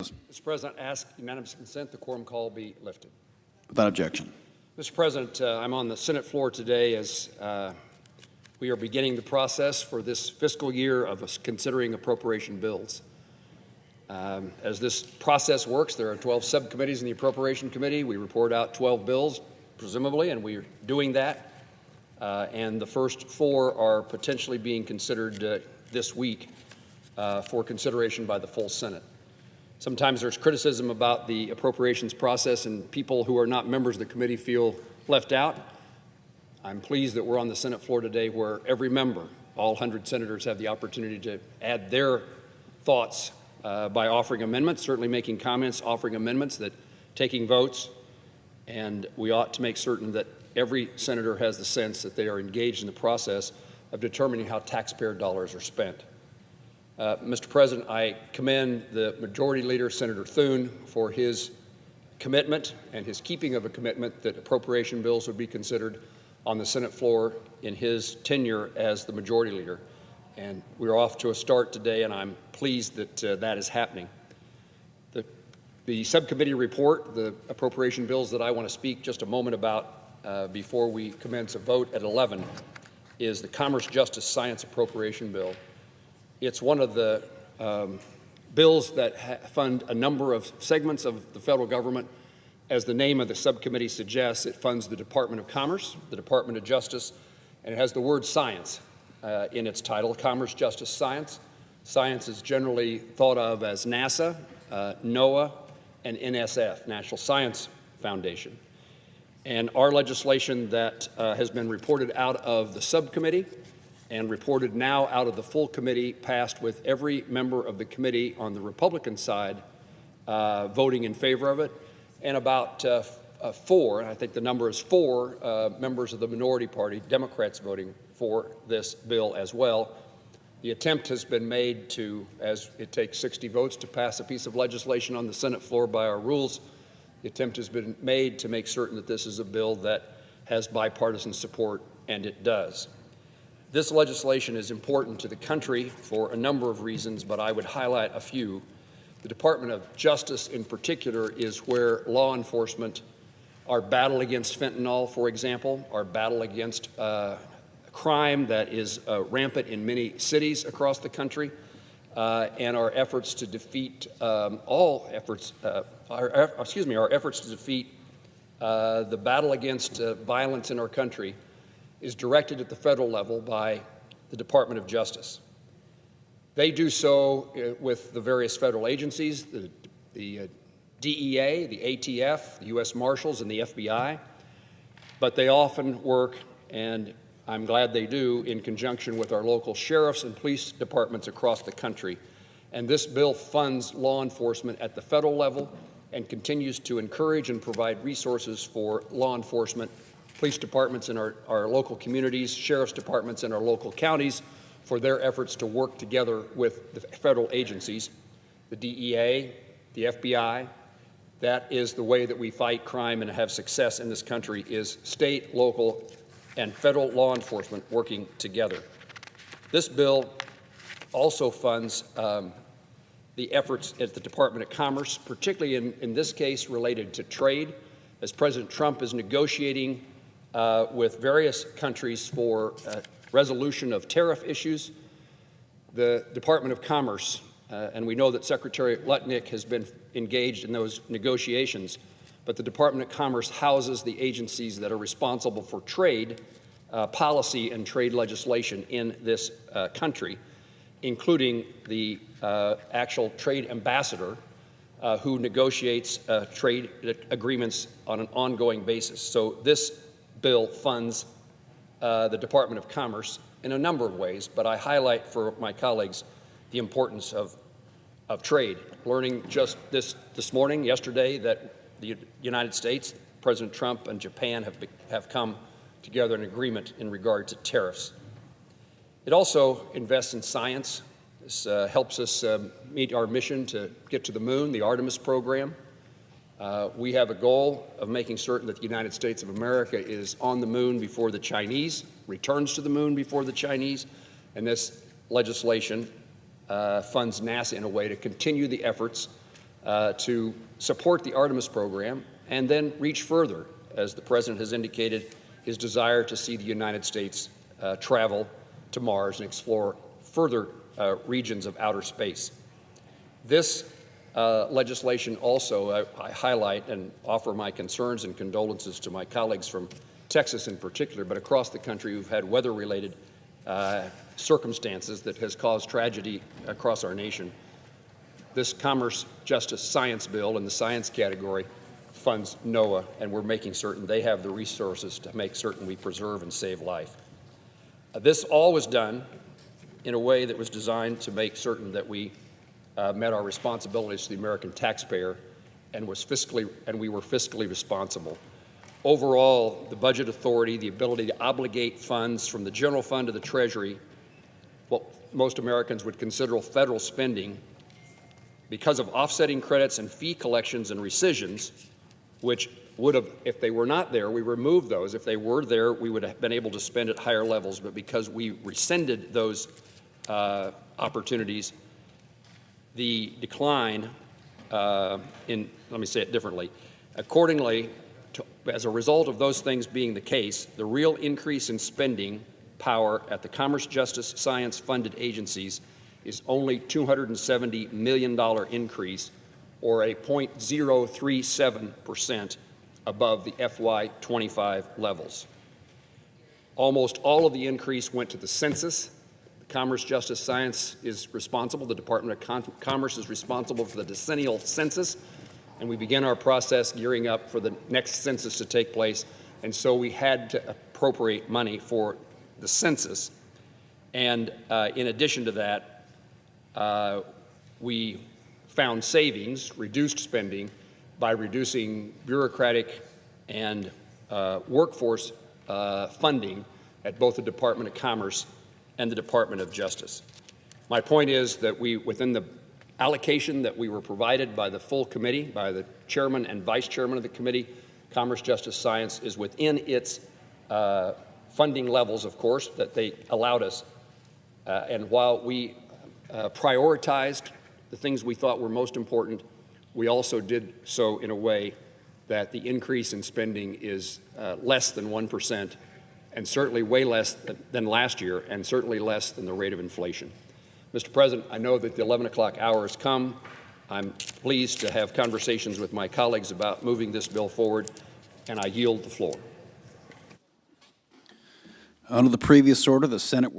Mr. President, I ask unanimous consent the quorum call be lifted. Without objection. Mr. President, I'm on the Senate floor today as we are beginning the process for this fiscal year of us considering appropriation bills. As this process works, there are 12 subcommittees in the Appropriation Committee. We report out 12 bills, presumably, and we're doing that. And the first 4 are potentially being considered this week for consideration by the full Senate. Sometimes there's criticism about the appropriations process, and people who are not members of the committee feel left out. I'm pleased that we're on the Senate floor today where every member, all 100 senators, have the opportunity to add their thoughts by offering amendments, certainly making comments, offering amendments, that taking votes, and we ought to make certain that every senator has the sense that they are engaged in the process of determining how taxpayer dollars are spent. Mr. President, I commend the Majority Leader, Senator Thune, for his commitment and his keeping of a commitment that appropriation bills would be considered on the Senate floor in his tenure as the Majority Leader. And we're off to a start today, and I'm pleased that that is happening. The subcommittee report, the appropriation bills that I want to speak just a moment about before we commence a vote at 11, is the Commerce, Justice, Science Appropriation Bill. It's one of the bills that fund a number of segments of the federal government. As the name of the subcommittee suggests, it funds the Department of Commerce, the Department of Justice, and it has the word science in its title, Commerce, Justice, Science. Science is generally thought of as NASA, NOAA, and NSF, National Science Foundation. And our legislation that has been reported out of the subcommittee and reported now out of the full committee passed with every member of the committee on the Republican side voting in favor of it, and about 4, and I think the number is 4, members of the minority party, Democrats, voting for this bill as well. The attempt has been made to, as it takes 60 votes to pass a piece of legislation on the Senate floor by our rules, the attempt has been made to make certain that this is a bill that has bipartisan support, and it does. This legislation is important to the country for a number of reasons, but I would highlight a few. The Department of Justice in particular is where law enforcement, our battle against fentanyl, for example, our battle against crime that is rampant in many cities across the country, and our efforts to defeat our efforts to defeat the battle against violence in our country is directed at the federal level by the Department of Justice. They do so with the various federal agencies, the DEA, the ATF, the U.S. Marshals, and the FBI, but they often work, and I'm glad they do, in conjunction with our local sheriffs and police departments across the country. And this bill funds law enforcement at the federal level and continues to encourage and provide resources for law enforcement, police departments in our local communities, sheriff's departments in our local counties, for their efforts to work together with the federal agencies, the DEA, the FBI. That is the way that we fight crime and have success in this country, is state, local, and federal law enforcement working together. This bill also funds the efforts at the Department of Commerce, particularly in this case related to trade, as President Trump is negotiating with various countries for resolution of tariff issues. The Department of Commerce, and we know that Secretary Lutnick has been engaged in those negotiations, but the Department of Commerce houses the agencies that are responsible for trade policy and trade legislation in this country, including the actual trade ambassador who negotiates trade agreements on an ongoing basis. So this bill funds the Department of Commerce in a number of ways, but I highlight for my colleagues the importance of trade. Learning just this morning, yesterday, that the United States, President Trump and Japan have come together in agreement in regard to tariffs. It also invests in science. This helps us meet our mission to get to the moon, the Artemis program. We have a goal of making certain that the United States of America is on the moon before the Chinese, returns to the moon before the Chinese, and this legislation funds NASA in a way to continue the efforts to support the Artemis program and then reach further, as the President has indicated his desire to see the United States travel to Mars and explore further regions of outer space. This legislation also, I highlight and offer my concerns and condolences to my colleagues from Texas in particular, but across the country who've had weather-related circumstances that has caused tragedy across our nation. This Commerce, Justice, Science bill in the science category funds NOAA, and we're making certain they have the resources to make certain we preserve and save life. This all was done in a way that was designed to make certain that we met our responsibilities to the American taxpayer and we were fiscally responsible. Overall, the budget authority, the ability to obligate funds from the general fund to the Treasury, what most Americans would consider federal spending, because of offsetting credits and fee collections and rescissions, which would have, if they were not there, we removed those. If they were there, we would have been able to spend at higher levels, but because we rescinded those opportunities, the decline let me say it differently. Accordingly, as a result of those things being the case, the real increase in spending power at the Commerce, Justice, Science-funded agencies is only $270 million increase, or a 0.037% above the FY25 levels. Almost all of the increase went to the census. The Commerce, Justice, Science is responsible. The Department of Commerce is responsible for the decennial census, and we begin our process gearing up for the next census to take place, and so we had to appropriate money for the census. And in addition to that, we found savings, reduced spending, by reducing bureaucratic and workforce funding at both the Department of Commerce and the Department of Justice. My point is that within the allocation that we were provided by the full committee, by the chairman and vice chairman of the committee, Commerce, Justice, Science is within its funding levels, of course, that they allowed us. And while we prioritized the things we thought were most important, we also did so in a way that the increase in spending is less than 1%, and certainly way less than last year, and certainly less than the rate of inflation. Mr. President, I know that the 11 o'clock hour has come. I'm pleased to have conversations with my colleagues about moving this bill forward, and I yield the floor. Under the previous order, the Senate